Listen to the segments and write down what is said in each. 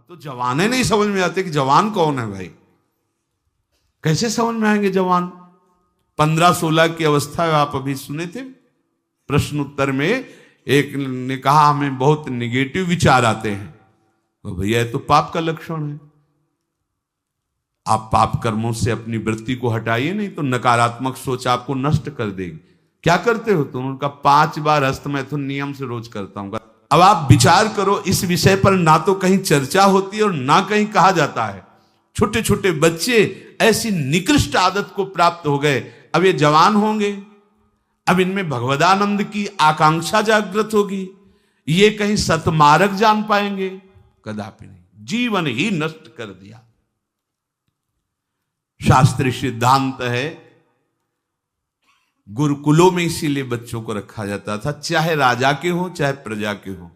तो जवाने नहीं समझ में आते कि जवान कौन है भाई, कैसे समझ में आएंगे जवान। 15-16 की अवस्था है, आप अभी सुने थे प्रश्न उत्तर में, एक ने कहा हमें बहुत निगेटिव विचार आते हैं। तो भैया ये तो पाप का लक्षण है, आप पाप कर्मों से अपनी वृत्ति को हटाइए, नहीं तो नकारात्मक सोच आपको नष्ट कर देगी। क्या करते हो तुम? उनका 5 बार हस्तमैथुन नियम से रोज करता हूं। अब आप विचार करो, इस विषय पर ना तो कहीं चर्चा होती है और ना कहीं कहा जाता है। छोटे छोटे बच्चे ऐसी निकृष्ट आदत को प्राप्त हो गए, अब ये जवान होंगे, अब इनमें भगवदानंद की आकांक्षा जागृत होगी, ये कहीं सतमार्ग जान पाएंगे? कदापि नहीं, जीवन ही नष्ट कर दिया। शास्त्रीय सिद्धांत है, गुरुकुलों में इसीलिए बच्चों को रखा जाता था, चाहे राजा के हो चाहे प्रजा के हो।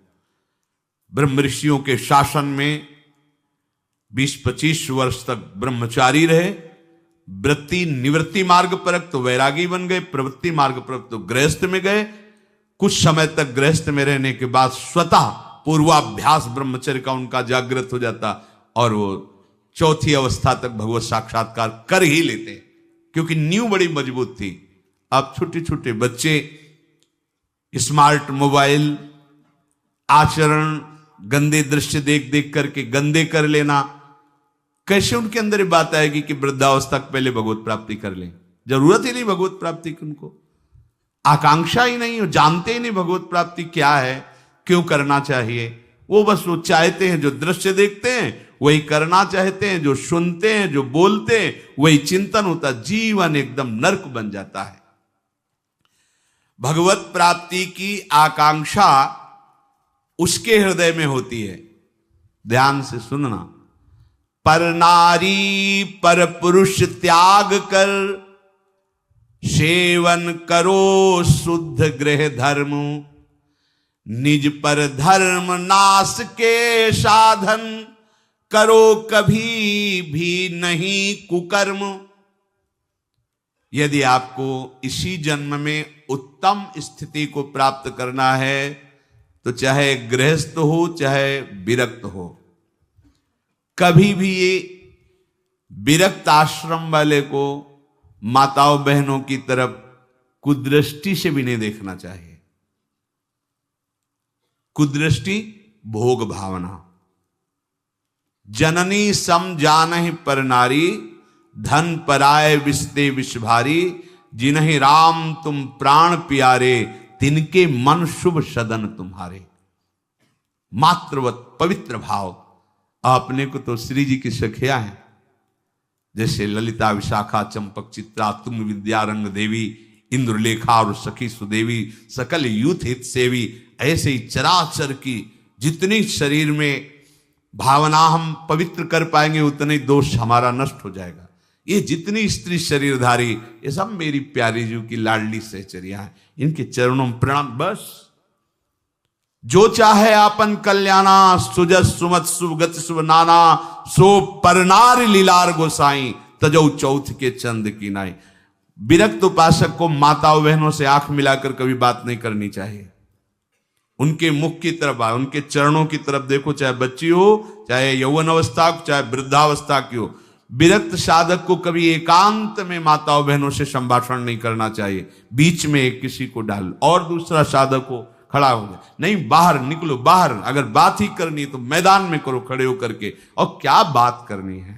ब्रह्म ऋषियों के शासन में 20-25 वर्ष तक ब्रह्मचारी रहे, वृत्ति निवृत्ति मार्ग पर तो वैरागी बन गए, प्रवृत्ति मार्ग पर तो गृहस्थ में गए। कुछ समय तक गृहस्थ में रहने के बाद स्वतः पूर्वाभ्यास ब्रह्मचर्य का उनका जागृत हो जाता और वो चौथी अवस्था तक भगवत साक्षात्कार कर ही लेते, क्योंकि नींव बड़ी मजबूत थी। अब छोटे छोटे बच्चे स्मार्ट मोबाइल, आचरण, गंदे दृश्य देख देख करके गंदे कर लेना, कैसे उनके अंदर ये बात आएगी कि वृद्धावस्था पहले भगवत प्राप्ति कर लें? जरूरत ही नहीं भगवत प्राप्ति की, उनको आकांक्षा ही नहीं, जानते ही नहीं भगवत प्राप्ति क्या है, क्यों करना चाहिए। वो बस वो चाहते हैं, जो दृश्य देखते हैं वही करना चाहते हैं, जो सुनते हैं, जो बोलते हैं वही चिंतन होता, जीवन एकदम नरक बन जाता है। भगवत प्राप्ति की आकांक्षा उसके हृदय में होती है। ध्यान से सुनना, पर नारी पर पुरुष त्याग कर, सेवन करो शुद्ध गृह धर्म, निज पर धर्म नाश के साधन, करो कभी भी नहीं कुकर्म। यदि आपको इसी जन्म में उत्तम स्थिति को प्राप्त करना है तो चाहे गृहस्थ हो चाहे विरक्त हो, कभी भी ये विरक्त आश्रम वाले को माताओं बहनों की तरफ कुदृष्टि से भी नहीं देखना चाहिए। कुदृष्टि भोग भावना, जननी सम जानहि पर नारी, धन पराय विसते विष भारी, जिन्हि राम तुम प्राण प्यारे, तिनके मन शुभ सदन तुम्हारे। मातृवत पवित्र भाव, अपने को तो श्री जी की सखिया है, जैसे ललिता, विशाखा, चंपक, चित्रा, तुंग, विद्या, रंग देवी, इंद्रलेखा और सखी सुदेवी, सकल यूथ हित सेवी, ऐसे ही चराचर की जितनी शरीर में भावना हम पवित्र कर पाएंगे उतने दोष हमारा नष्ट हो जाएगा। ये जितनी स्त्री शरीरधारी, ये सब मेरी प्यारी जी की लाडली सहचरिया हैं, इनके चरणों में प्रणाम। बस जो चाहे आपन कल्याणा, सुजस सुमत सुगत शुभ नाना, सो परनार लीलार गोसाई, तजौ चौथ के चंद की नाई। विरक्त उपासक को माताओं बहनों से आंख मिलाकर कभी बात नहीं करनी चाहिए। उनके मुख की तरफ, उनके चरणों की तरफ देखो, चाहे बच्ची हो, चाहे यौवन अवस्था, चाहे वृद्धावस्था की हो। विरक्त साधक को कभी एकांत में माताओं बहनों से संभाषण नहीं करना चाहिए, बीच में एक किसी को डाल और दूसरा साधक हो खड़ा हो जाए। नहीं, बाहर निकलो, बाहर अगर बात ही करनी है तो मैदान में करो खड़े होकर के। और क्या बात करनी है?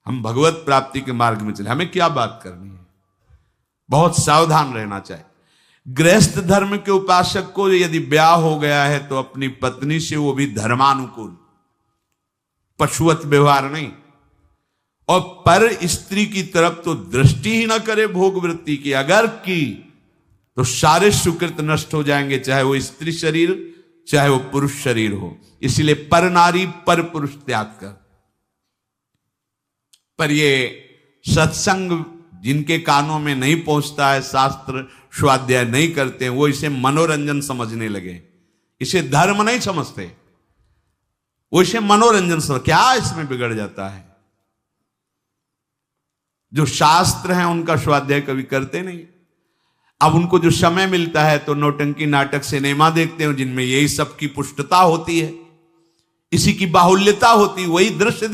हम भगवत प्राप्ति के मार्ग में चले, हमें क्या बात करनी है? बहुत सावधान रहना चाहिए। गृहस्थ धर्म के उपासक को यदि ब्याह हो गया है तो अपनी पत्नी से वो भी धर्मानुकूल, पशुवत व्यवहार नहीं, और पर स्त्री की तरफ तो दृष्टि ही ना करे भोग वृत्ति की। अगर की तो सारे सुकृत नष्ट हो जाएंगे, चाहे वो स्त्री शरीर चाहे वो पुरुष शरीर हो। इसलिए पर नारी पर पुरुष त्याग कर। पर ये सत्संग जिनके कानों में नहीं पहुंचता है, शास्त्र स्वाध्याय नहीं करते हैं, वो इसे मनोरंजन समझने लगे, इसे धर्म नहीं समझते, वो इसे मनोरंजन समझ। क्या इसमें बिगड़ जाता है? जो शास्त्र हैं उनका स्वाध्याय कभी करते नहीं। अब उनको जो समय मिलता है तो नौटंकी, नाटक, सिनेमा देखते हैं जिनमें यही सब की पुष्टता होती है। इसी की बाहुल्यता होती, वही दृश्य